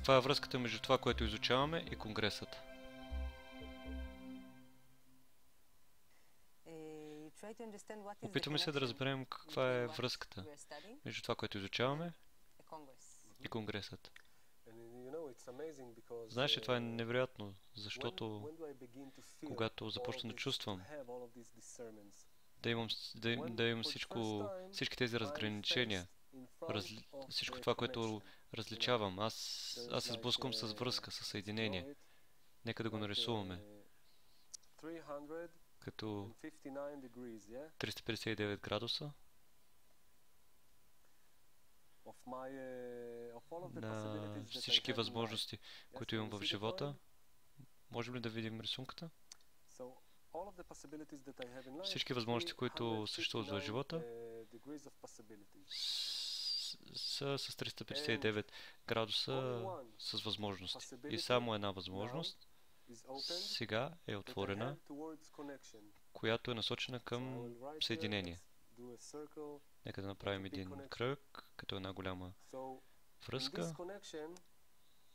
Каква е връзката между това, което изучаваме и Конгресът? Опитваме се да разберем каква е връзката между това, което изучаваме и Конгресът. Знаеш ли, това е невероятно, защото когато започна да чувствам да имам всички тези разграничения, всичко това, което различавам, аз се сблъсквам с връзка, с съединение. Нека да го нарисуваме като 359 градуса на всички възможности, които имам в живота. Можем ли да видим рисунката? Всички възможности, които съществуват в живота, са с 359 градуса с възможности. И само една възможност сега е отворена, която е насочена към съединение. Нека да направим един кръг, като една голяма връзка.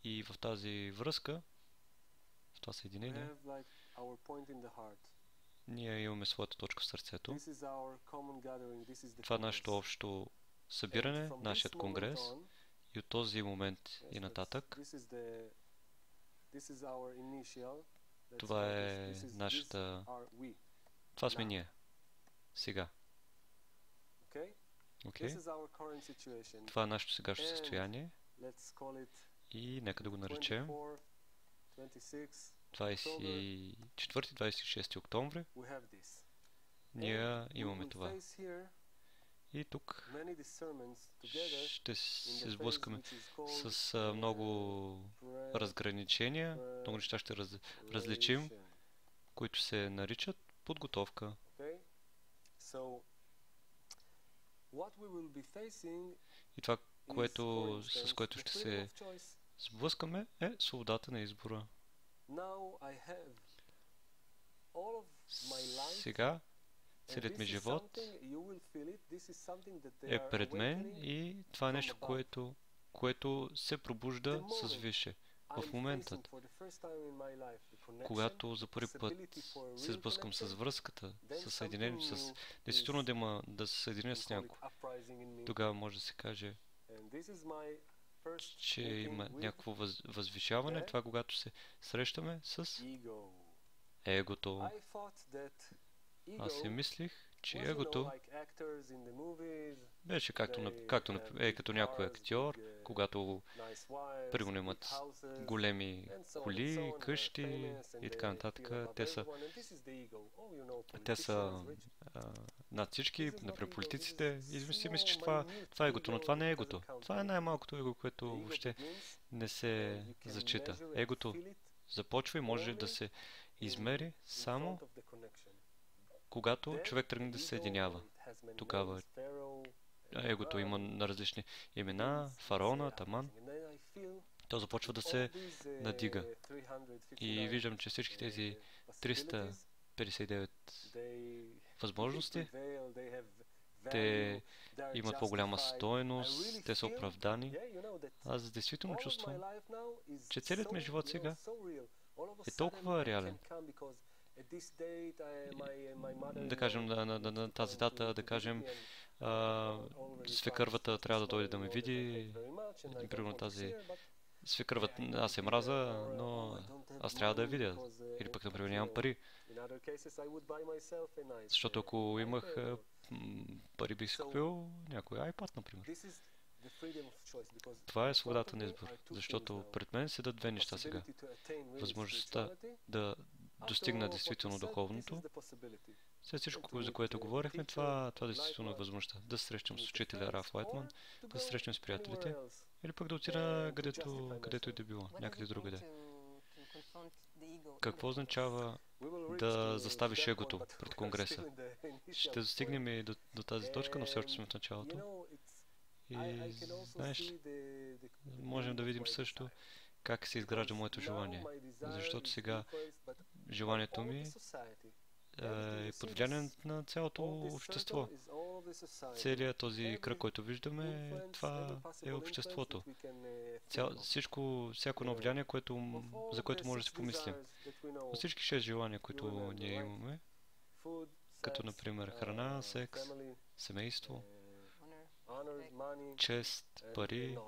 И в тази връзка, в това съединение, ние имаме своята точка в сърцето. Това е нашето общо събиране, нашият конгрес. И от този момент и нататък, това е нашата... Това сме ние. Сега. Окей? Това е нашето сегашно състояние. И нека да го наречем 24-26 октомври. Ние имаме това. И тук ще се сблъскаме с много разграничения, много неща ще различим, които се наричат подготовка. И това, с което ще се сблъскаме, е свободата на избора. Сега, целият ми живот е пред мен и това е нещо, което се пробужда с висше. В момента, когато за първи път се сблъскам с връзката, с съединението, действително да се съединя с някого, тогава може да се каже, че има някакво възвишаване. Това, когато се срещаме с егото. Аз си мислих, че егото беше като някой актьор, когато примерно имат големи коли, къщи и така нататък. Те са над всички, например политиците. И си мисля, че това е егото, но това не е егото. Това е най-малкото его, което въобще не се зачита. Егото започва и може да се измери само когато човек тръгне да се съединява. Тогава егото има на различни имена, фараона, Таман. То започва да се надига. И виждам, че всички тези 359 възможности, те имат по-голяма стойност, те са оправдани. Аз действително чувствам, че целият ми живот сега е толкова реален. Да кажем, на тази дата, да кажем, свекървата трябва да дойде да ме види. Примерно тази свекървата, аз се мраза, но аз трябва да я видя. Или пък, например, нямам пари. Защото ако имах пари, бих си купил някой iPad, например. Това е свободата на избор. Защото пред мен седат две неща сега. Възможността да достигна действително духовното. След всичко, за което говорихме, това действително е възможността. Да се срещам с учителя Раф Лайтман, да се срещам с приятелите, или пък да отида където и да било, някъде другаде. Какво означава да заставиш егото пред Конгреса? Ще достигнем и до тази точка, но все още сме в началото. И знаеш ли, можем да видим също как се изгражда моето желание. Защото сега желанието ми е под влияние на цялото общество. Целият този кръг, който виждаме, това е обществото. Всяко едно влияние, за което може да си помислим. От всички 6 желания, които ние имаме, като например храна, секс, семейство, чест, пари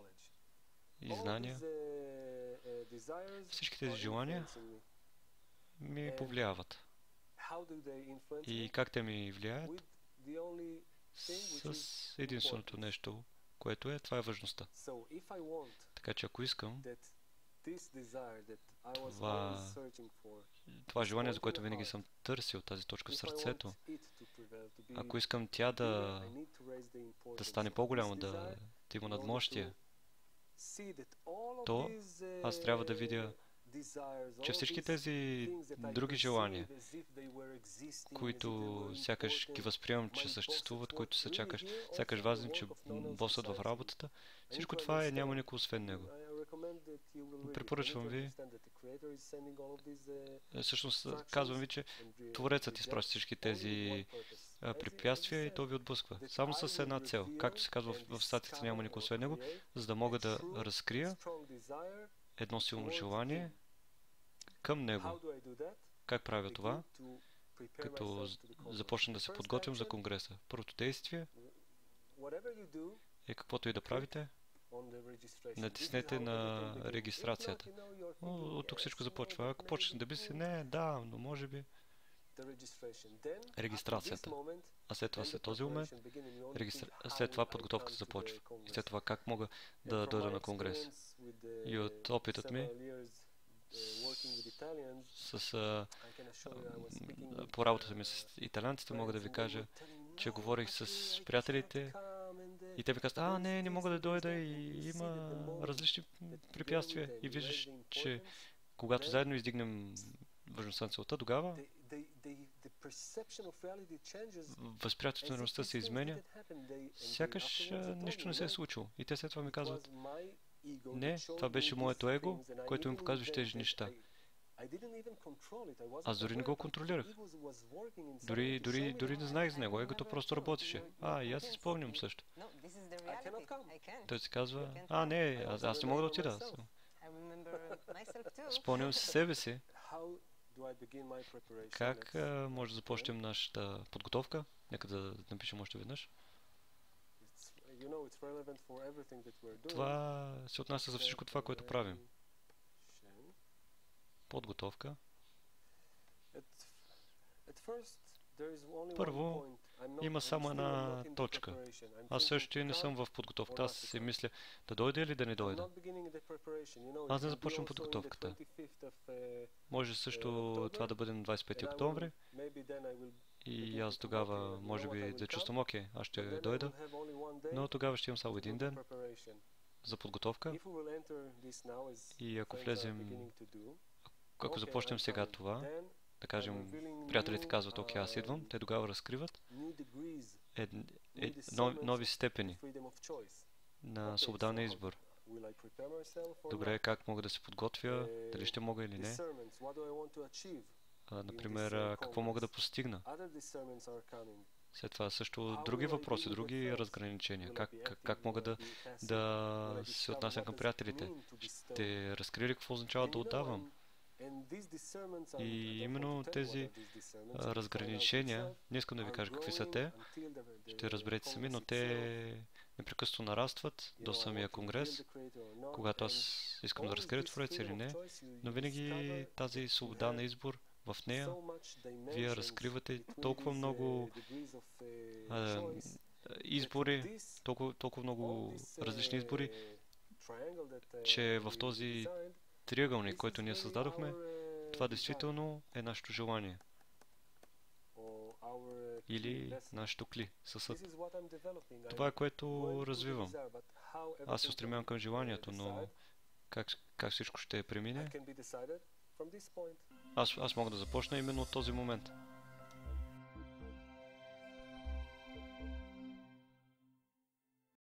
и знания, всички тези желания ми повлияват. И как те ми влияят? С единственото нещо, което това е важността. Така че ако искам това желание, за което винаги съм търсил, тази точка в сърцето, ако искам тя да стане по-голяма, да има надмощие, то аз трябва да видя, че всички тези други желания, които сякаш ги възприемам, че съществуват, които са сякаш важни, че босът в работата, всичко това няма никой освен него. Препоръчвам ви, всъщност казвам ви, че Творецът изпраща всички тези препятствия и той ви отблъсква. Само с една цел, както се казва в статията, няма никой освен него, за да мога да разкрия едно силно желание към него. Как правя това? Като започна да се подготвям за конгреса. Първото действие е каквото и да правите, натиснете на регистрацията. От тук всичко започва. Ако почне да би се, да, но може би регистрацията. А след това, след този момент, след това подготовката започва. И след това как мога да дойда на конгрес. И от опитът ми по работата ми с италианците мога да ви кажа, че говорих с приятелите и те ми казват, не мога да дойда и има различни препятствия. И виждаш, че когато заедно издигнем важността на целта, тогава възприятието на реалността се изменя, сякаш нищо не се е случило. И те след това ми казват, не, това беше моето его, което ми показваше тези неща. Аз дори не го контролирах. Дори не знаех за него. Егото просто работеше. И аз си спомням също. Той си казва, не, аз не мога да отида. Спомням си себе си. Как може да започнем нашата подготовка? Нека да напишем още веднъж. Това се отнася за всичко това, което правим. Подготовка. Първо, има само една точка. Аз също не съм в подготовката. Аз си мисля да дойда или да не дойда. Аз не започвам подготовката. Може също това да бъде на 25 октомври. И аз тогава, може би, да чувствам, аз ще дойда. Но тогава ще имам само един ден за подготовка. И ако започнем сега това, да кажем, приятелите казват, аз идвам, те тогава разкриват нови степени на свобода на избор. Добре, как мога да се подготвя, дали ще мога или не. Например, какво мога да постигна. След това също други въпроси, други разграничения. Как мога да се отнасям към приятелите. Ще разкрия ли какво означава да отдавам. И именно тези разграничения, не искам да ви кажа какви са те, ще разберете сами, но те непрекъснато нарастват до самия конгрес, когато аз искам да разкрия Твореца или не, но винаги тази свобода на избор, в нея вие разкривате толкова много избори, толкова много различни избори, че в този триъгълник, който ние създадохме, това действително е нашето желание. Или нашето кли, съсъд. Това е което развивам. Аз се устремявам към желанието, но как всичко ще премине? Аз мога да започна именно от този момент.